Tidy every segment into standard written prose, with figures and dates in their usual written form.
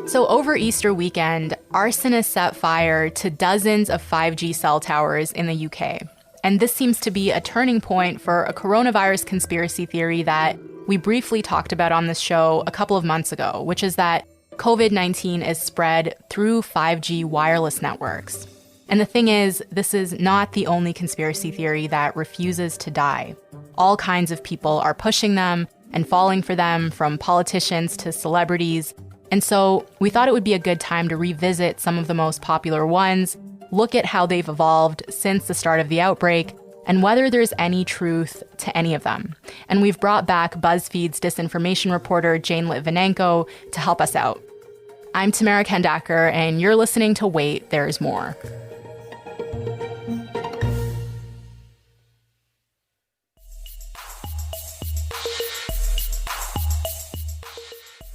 So over Easter weekend, arsonists set fire to dozens of 5G cell towers in the UK. And this seems to be a turning point for a coronavirus conspiracy theory that we briefly talked about on this show a couple of months ago, which is that COVID-19 is spread through 5G wireless networks. And the thing is, this is not the only conspiracy theory that refuses to die. All kinds of people are pushing them and falling for them, from politicians to celebrities. And so we thought it would be a good time to revisit some of the most popular ones, look at how they've evolved since the start of the outbreak, and whether there's any truth to any of them. And we've brought back BuzzFeed's disinformation reporter, Jane Lytvnenko, to help us out. I'm Tamara Kendacker, and you're listening to Wait, There's More.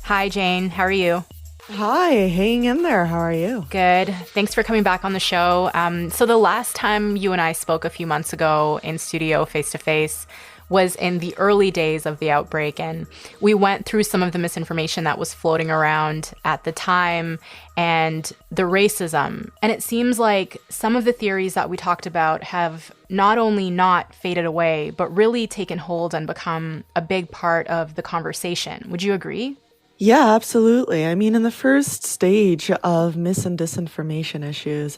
Hi, Jane. How are you? Hi, hanging in there. How are you? Good. Thanks for coming back on the show. So the last time you and I spoke a few months ago in studio face-to-face was in the early days of the outbreak, and we went through some of the misinformation that was floating around at the time and the racism. And it seems like some of the theories that we talked about have not only not faded away, but really taken hold and become a big part of the conversation. Would you agree? Yeah, absolutely. I mean, in the first stage of mis and disinformation issues,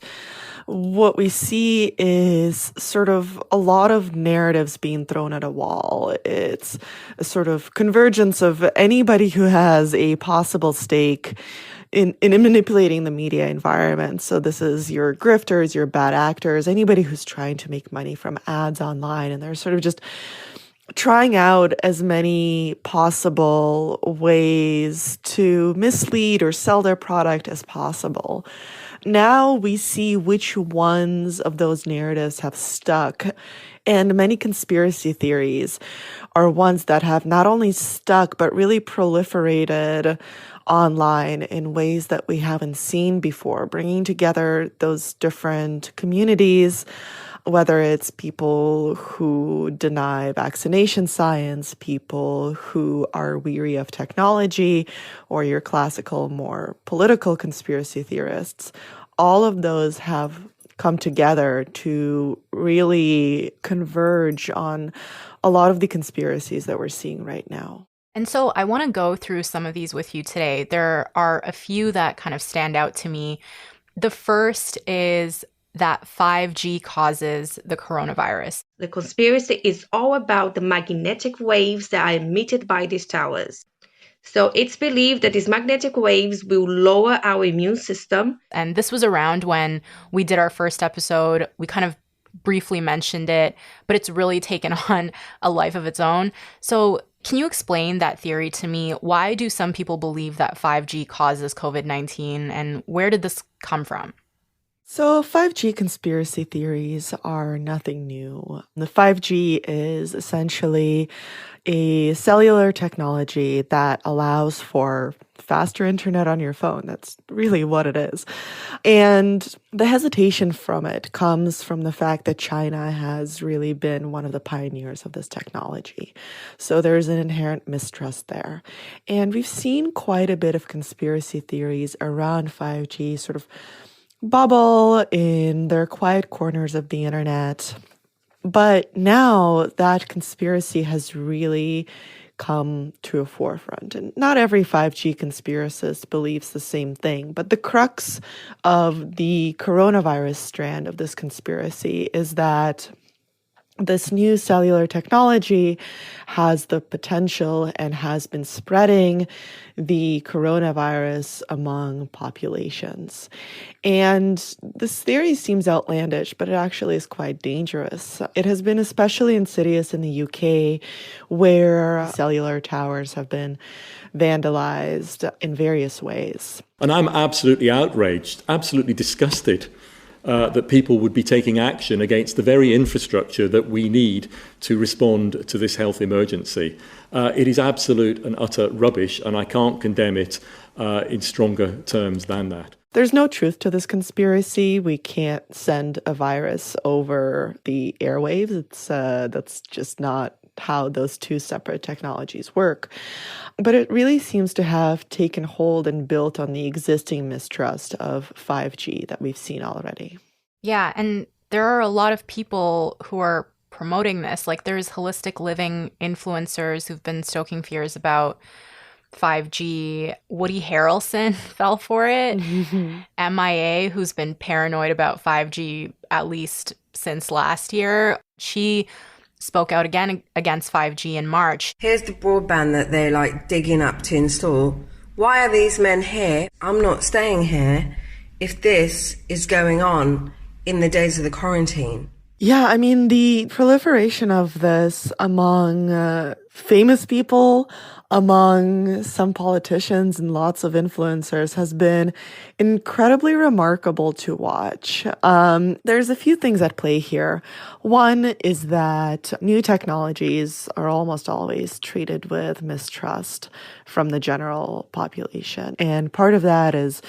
what we see is sort of a lot of narratives being thrown at a wall. It's a sort of convergence of anybody who has a possible stake in manipulating the media environment. So this is your grifters, your bad actors, anybody who's trying to make money from ads online, and they're sort of just trying out as many possible ways to mislead or sell their product as possible. Now we see which ones of those narratives have stuck. And many conspiracy theories are ones that have not only stuck, but really proliferated online in ways that we haven't seen before, bringing together those different communities, whether it's people who deny vaccination science, people who are weary of technology, or your classical, more political conspiracy theorists. All of those have come together to really converge on a lot of the conspiracies that we're seeing right now. And so I want to go through some of these with you today. There are a few that kind of stand out to me. The first is that 5G causes the coronavirus. The conspiracy is all about the magnetic waves that are emitted by these towers. So it's believed that these magnetic waves will lower our immune system. And this was around when we did our first episode. We kind of briefly mentioned it, but it's really taken on a life of its own. So can you explain that theory to me? Why do some people believe that 5G causes COVID-19, and where did this come from? So 5G conspiracy theories are nothing new. The 5G is essentially a cellular technology that allows for faster internet on your phone. That's really what it is. And the hesitation from it comes from the fact that China has really been one of the pioneers of this technology. So there's an inherent mistrust there. And we've seen quite a bit of conspiracy theories around 5G sort of bubble in their quiet corners of the internet. But now that conspiracy has really come to a forefront. And not every 5G conspiracist believes the same thing. But the crux of the coronavirus strand of this conspiracy is that this new cellular technology has the potential and has been spreading the coronavirus among populations. And this theory seems outlandish, but it actually is quite dangerous. It has been especially insidious in the UK, where cellular towers have been vandalized in various ways. And I'm absolutely outraged, absolutely disgusted that people would be taking action against the very infrastructure that we need to respond to this health emergency. It is absolute and utter rubbish, and I can't condemn it in stronger terms than that. There's no truth to this conspiracy. We can't send a virus over the airwaves. That's just not how those two separate technologies work. But it really seems to have taken hold and built on the existing mistrust of 5G that we've seen already. Yeah, and there are a lot of people who are promoting this. Like there's holistic living influencers who've been stoking fears about 5G. Woody Harrelson fell for it. MIA, who's been paranoid about 5G at least since last year, she spoke out again against 5G in March. Here's the broadband that they're like digging up to install. Why are these men here? I'm not staying here if this is going on in the days of the quarantine. Yeah, I mean, the proliferation of this among famous people, among some politicians and lots of influencers has been incredibly remarkable to watch. There's a few things at play here. One is that new technologies are almost always treated with mistrust from the general population. And part of that is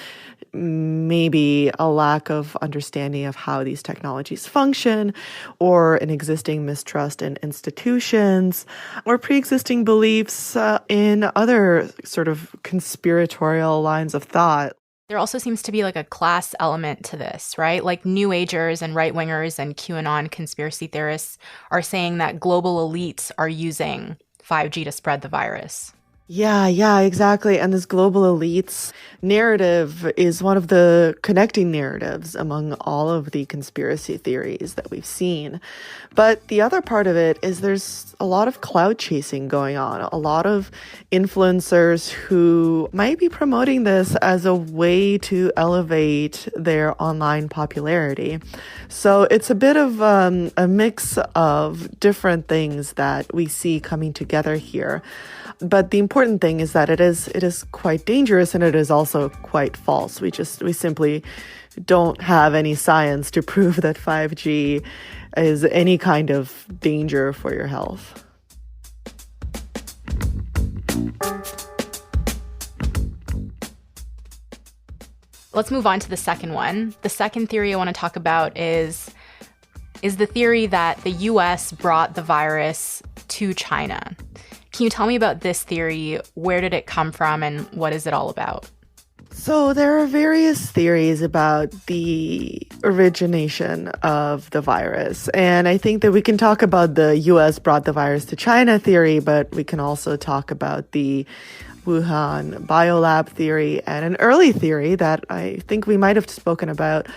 maybe a lack of understanding of how these technologies function, or an existing mistrust in institutions, or pre-existing beliefs in other sort of conspiratorial lines of thought. There also seems to be like a class element to this, right? Like New Agers and right-wingers and QAnon conspiracy theorists are saying that global elites are using 5G to spread the virus. Yeah, exactly. And this global elites narrative is one of the connecting narratives among all of the conspiracy theories that we've seen. But the other part of it is there's a lot of cloud chasing going on, a lot of influencers who might be promoting this as a way to elevate their online popularity. So it's a bit of a mix of different things that we see coming together here. But the important thing is that it is quite dangerous, and it is also quite false. We simply don't have any science to prove that 5G is any kind of danger for your health. Let's move on to the second one. The second theory I want to talk about is the theory that the US brought the virus to China. Can you tell me about this theory? Where did it come from, and what is it all about? So there are various theories about the origination of the virus. And I think that we can talk about the US brought the virus to China theory, but we can also talk about the Wuhan biolab theory and an early theory that I think we might have spoken about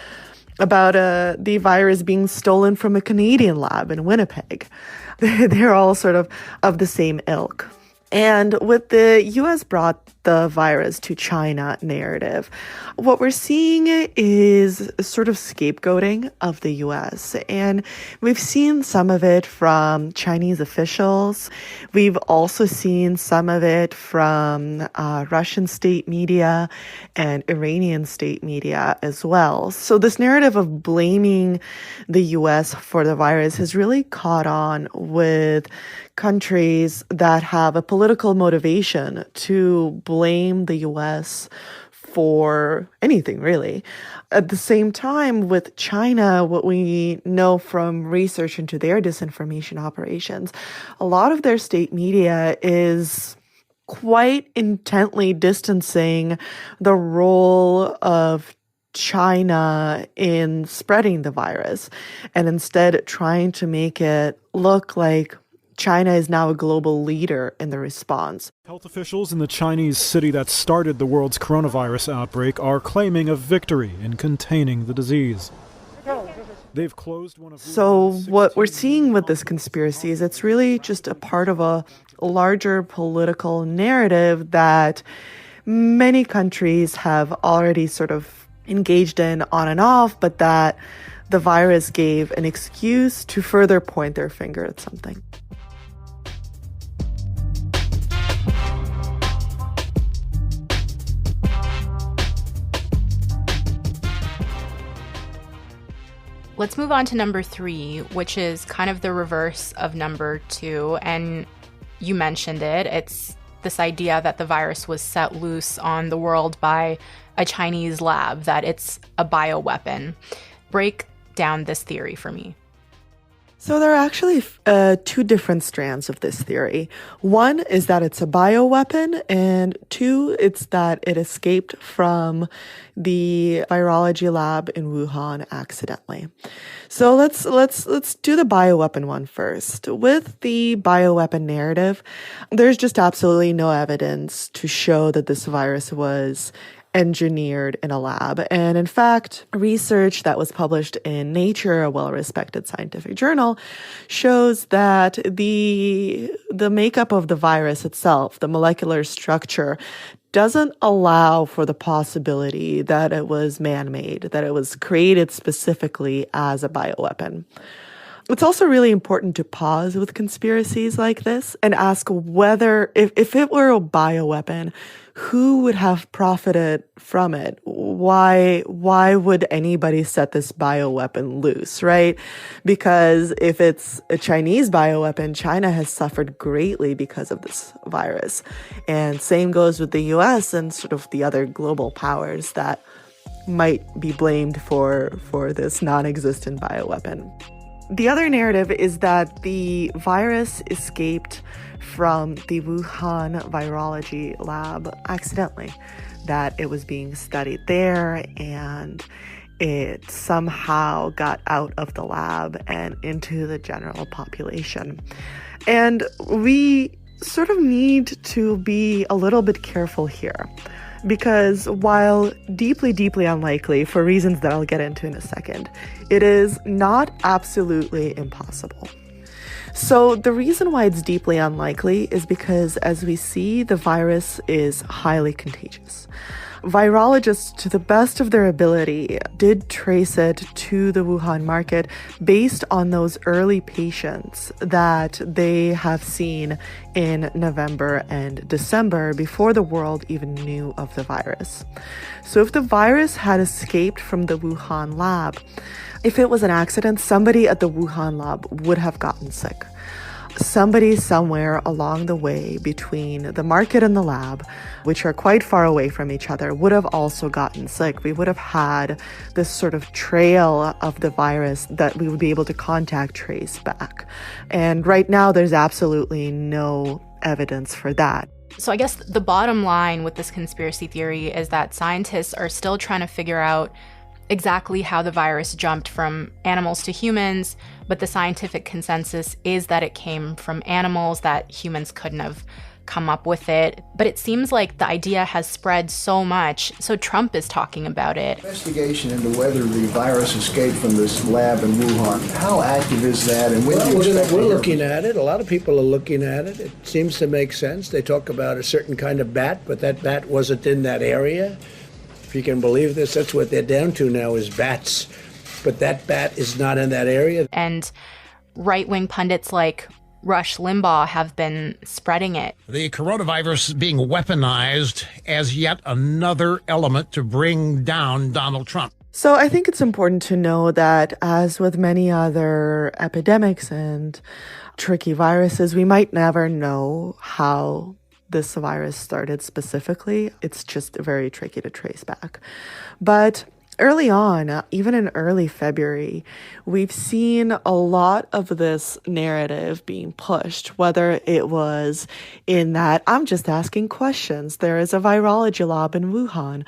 the virus being stolen from a Canadian lab in Winnipeg. They're all sort of the same ilk. And with the US brought the virus to China narrative, what we're seeing is sort of scapegoating of the US. And we've seen some of it from Chinese officials. We've also seen some of it from Russian state media and Iranian state media as well. So this narrative of blaming the US for the virus has really caught on with countries that have a political motivation to blame the US for anything, really. At the same time, with China, what we know from research into their disinformation operations, a lot of their state media is quite intently distancing the role of China in spreading the virus, and instead trying to make it look like China is now a global leader in the response. Health officials in the Chinese city that started the world's coronavirus outbreak are claiming a victory in containing the disease. They've closed one of So what we're seeing with this conspiracy is it's really just a part of a larger political narrative that many countries have already sort of engaged in on and off, but that the virus gave an excuse to further point their finger at something. Let's move on to number 3, which is kind of the reverse of number 2. And you mentioned it. It's this idea that the virus was set loose on the world by a Chinese lab, that it's a bioweapon. Break down this theory for me. So there are actually two different strands of this theory. One is that it's a bioweapon, and two, it's that it escaped from the virology lab in Wuhan accidentally. So let's do the bioweapon one first. With the bioweapon narrative, there's just absolutely no evidence to show that this virus was engineered in a lab. And in fact, research that was published in Nature, a well-respected scientific journal, shows that the makeup of the virus itself, the molecular structure, doesn't allow for the possibility that it was man-made, that it was created specifically as a bioweapon. It's also really important to pause with conspiracies like this and ask whether, if it were a bioweapon, who would have profited from it? Why would anybody set this bioweapon loose, right? Because if it's a Chinese bioweapon, China has suffered greatly because of this virus. And same goes with the US and sort of the other global powers that might be blamed for this non-existent bioweapon. The other narrative is that the virus escaped from the Wuhan virology lab accidentally, that it was being studied there and it somehow got out of the lab and into the general population. And we sort of need to be a little bit careful here, because while deeply, deeply unlikely for reasons that I'll get into in a second, it is not absolutely impossible. So the reason why it's deeply unlikely is because, as we see, the virus is highly contagious. Virologists, to the best of their ability, did trace it to the Wuhan market based on those early patients that they have seen in November and December before the world even knew of the virus. So if the virus had escaped from the Wuhan lab, if it was an accident, somebody at the Wuhan lab would have gotten sick. Somebody somewhere along the way between the market and the lab, which are quite far away from each other, would have also gotten sick. We would have had this sort of trail of the virus that we would be able to contact trace back. And right now, there's absolutely no evidence for that. So I guess the bottom line with this conspiracy theory is that scientists are still trying to figure out exactly how the virus jumped from animals to humans, but the scientific consensus is that it came from animals, that humans couldn't have come up with it. But it seems like the idea has spread so much, so Trump is talking about it. Investigation into whether the virus escaped from this lab in Wuhan, how active is that, and when do you expect we're looking at it. A lot of people are looking at it. It seems to make sense. They talk about a certain kind of bat, but that bat wasn't in that area. If you can believe this, that's what they're down to now, is bats. But that bat is not in that area. And right-wing pundits like Rush Limbaugh have been spreading it. The coronavirus being weaponized as yet another element to bring down Donald Trump. So I think it's important to know that, as with many other epidemics and tricky viruses, we might never know how this virus started specifically. It's just very tricky to trace back. But early on, even in early February, we've seen a lot of this narrative being pushed, whether it was in that I'm just asking questions, there is a virology lab in Wuhan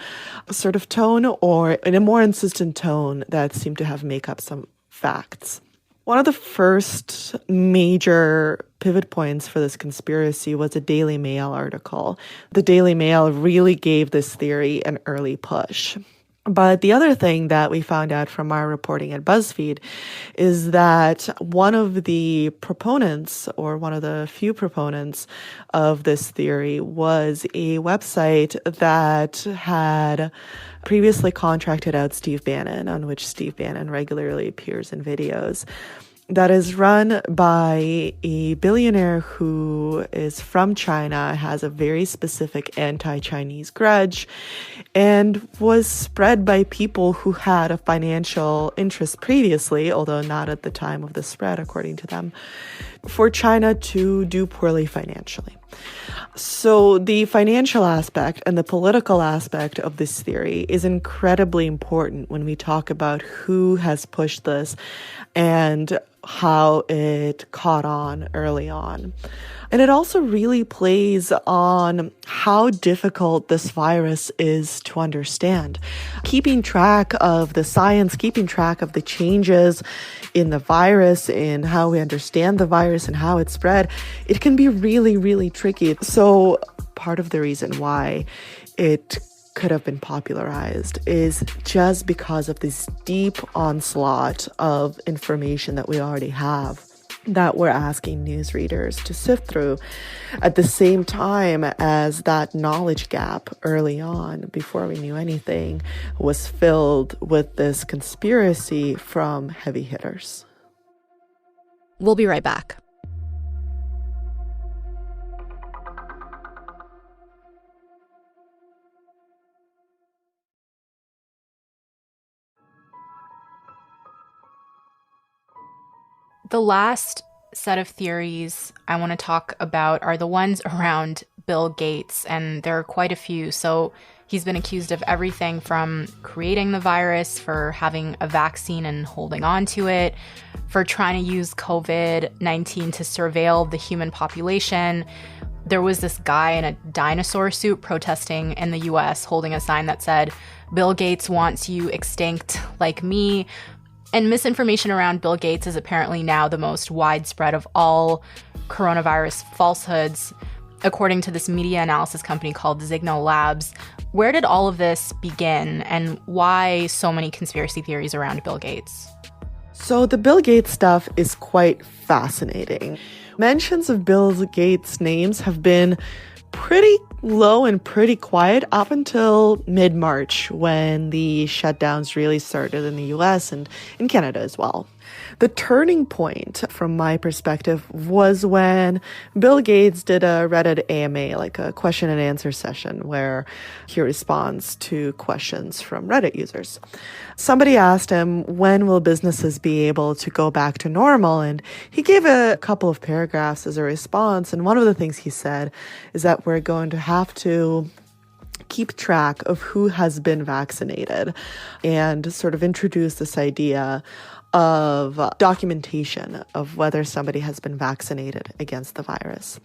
sort of tone, or in a more insistent tone that seemed to have make up some facts. One of the first major pivot points for this conspiracy was a Daily Mail article. The Daily Mail really gave this theory an early push. But the other thing that we found out from our reporting at BuzzFeed is that one of the proponents, or one of the few proponents of this theory, was a website that had previously contracted out Steve Bannon, on which Steve Bannon regularly appears in videos, that is run by a billionaire who is from China, has a very specific anti-Chinese grudge, and was spread by people who had a financial interest previously, although not at the time of the spread, according to them, for China to do poorly financially. So the financial aspect and the political aspect of this theory is incredibly important when we talk about who has pushed this and how it caught on early on. And it also really plays on how difficult this virus is to understand. Keeping track of the science, keeping track of the changes in the virus, in how we understand the virus and how it spread, it can be really, really tricky. So part of the reason why it could have been popularized is just because of this deep onslaught of information that we already have, that we're asking news readers to sift through, at the same time as that knowledge gap early on, before we knew anything, was filled with this conspiracy from heavy hitters. We'll be right back. The last set of theories I want to talk about are the ones around Bill Gates, and there are quite a few. So he's been accused of everything from creating the virus, for having a vaccine and holding on to it, for trying to use COVID-19 to surveil the human population. There was this guy in a dinosaur suit protesting in the US, holding a sign that said, "Bill Gates wants you extinct like me." And misinformation around Bill Gates is apparently now the most widespread of all coronavirus falsehoods, according to this media analysis company called Signal Labs. Where did all of this begin, and why so many conspiracy theories around Bill Gates? So the Bill Gates stuff is quite fascinating. Mentions of Bill Gates' names have been pretty low and pretty quiet up until mid-March, when the shutdowns really started in the US and in Canada as well. The turning point, from my perspective, was when Bill Gates did a Reddit AMA, like a question and answer session, where he responds to questions from Reddit users. Somebody asked him, when will businesses be able to go back to normal? And he gave a couple of paragraphs as a response. And one of the things he said is that we're going to have to keep track of who has been vaccinated, and sort of introduce this idea of documentation of whether somebody has been vaccinated against the virus.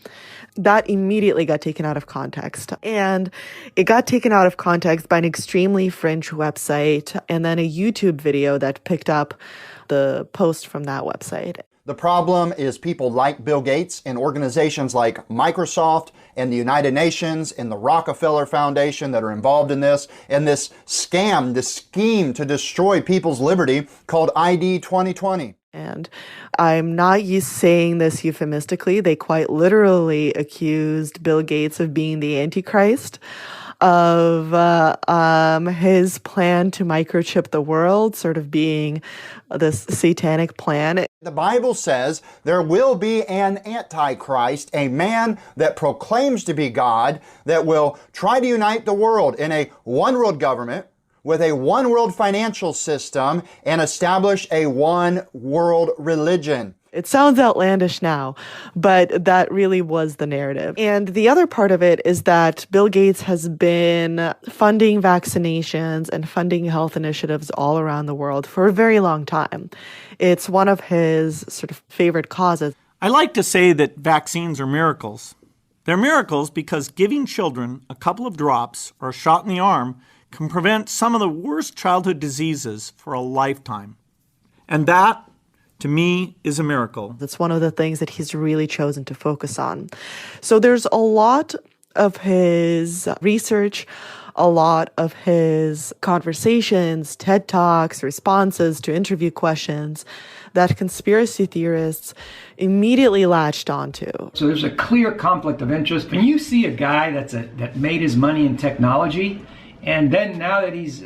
That immediately got taken out of context. And it got taken out of context by an extremely fringe website, and then a YouTube video that picked up the post from that website. The problem is people like Bill Gates and organizations like Microsoft and the United Nations and the Rockefeller Foundation that are involved in this, and this scam, this scheme to destroy people's liberty called ID 2020. And I'm not saying this euphemistically. They quite literally accused Bill Gates of being the Antichrist, of his plan to microchip the world, sort of being this satanic plan. The Bible says there will be an Antichrist, a man that proclaims to be God, that will try to unite the world in a one world government with a one world financial system and establish a one world religion. It sounds outlandish now, but that really was the narrative. And the other part of it is that Bill Gates has been funding vaccinations and funding health initiatives all around the world for a very long time. It's one of his sort of favorite causes. I like to say that vaccines are miracles. They're miracles because giving children a couple of drops or a shot in the arm can prevent some of the worst childhood diseases for a lifetime. And that, to me, is a miracle. That's one of the things that he's really chosen to focus on. So there's a lot of his research, a lot of his conversations, TED Talks, responses to interview questions that conspiracy theorists immediately latched onto. So there's a clear conflict of interest. When you see a guy that made his money in technology, and then now that he's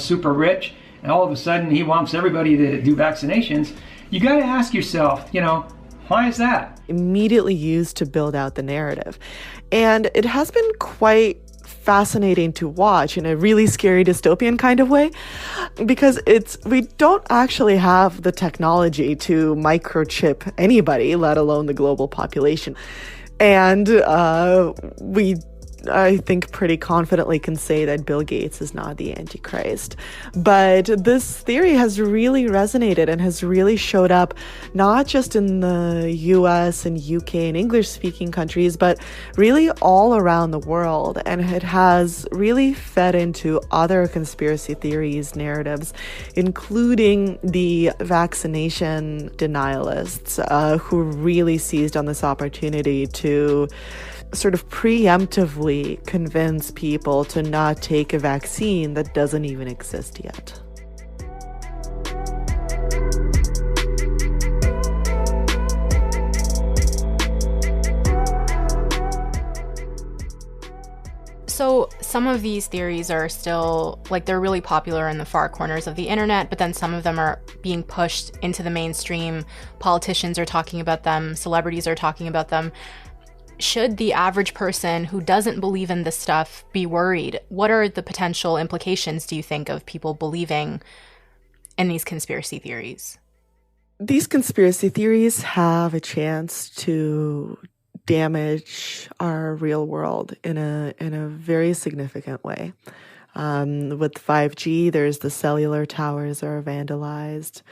super rich, and all of a sudden he wants everybody to do vaccinations, you got to ask yourself, why is that? Immediately used to build out the narrative. And it has been quite fascinating to watch in a really scary dystopian kind of way, because we don't actually have the technology to microchip anybody, let alone the global population. And we I think pretty confidently can say that Bill Gates is not the Antichrist. But this theory has really resonated and has really showed up not just in the US and UK and English-speaking countries, but really all around the world. And it has really fed into other conspiracy theories, narratives, including the vaccination denialists, who really seized on this opportunity to sort of preemptively convince people to not take a vaccine that doesn't even exist yet. So some of these theories are still, they're really popular in the far corners of the internet, but then some of them are being pushed into the mainstream. Politicians are talking about them, celebrities are talking about them. Should the average person who doesn't believe in this stuff be worried? What are the potential implications, do you think, of people believing in these conspiracy theories? These conspiracy theories have a chance to damage our real world in a very significant way. With 5G, there's the cellular towers are vandalized.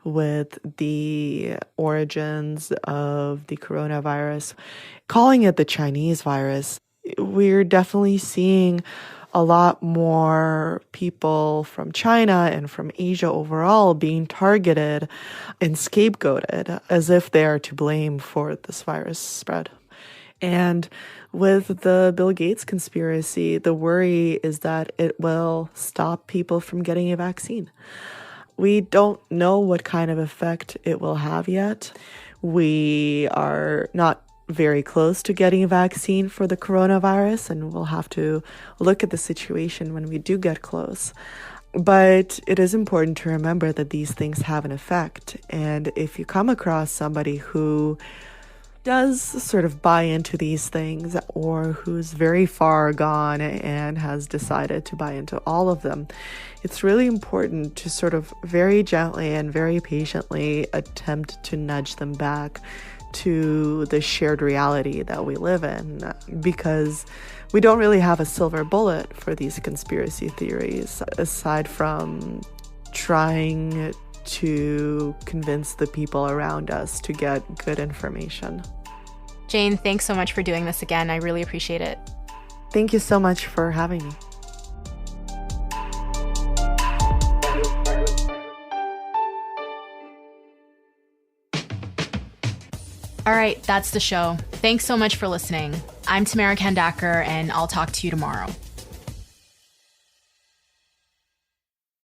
With the origins of the coronavirus, calling it the Chinese virus, we're definitely seeing a lot more people from China and from Asia overall being targeted and scapegoated as if they are to blame for this virus spread. And with the Bill Gates conspiracy, the worry is that it will stop people from getting a vaccine. We don't know what kind of effect it will have yet. We are not very close to getting a vaccine for the coronavirus, and we'll have to look at the situation when we do get close. But it is important to remember that these things have an effect. And if you come across somebody who does sort of buy into these things, or who's very far gone and has decided to buy into all of them, it's really important to sort of very gently and very patiently attempt to nudge them back to the shared reality that we live in, because we don't really have a silver bullet for these conspiracy theories, aside from trying to convince the people around us to get good information. Jane, thanks so much for doing this again. I really appreciate it. Thank you so much for having me. All right, that's the show. Thanks so much for listening. I'm Tamara Kandaker, and I'll talk to you tomorrow.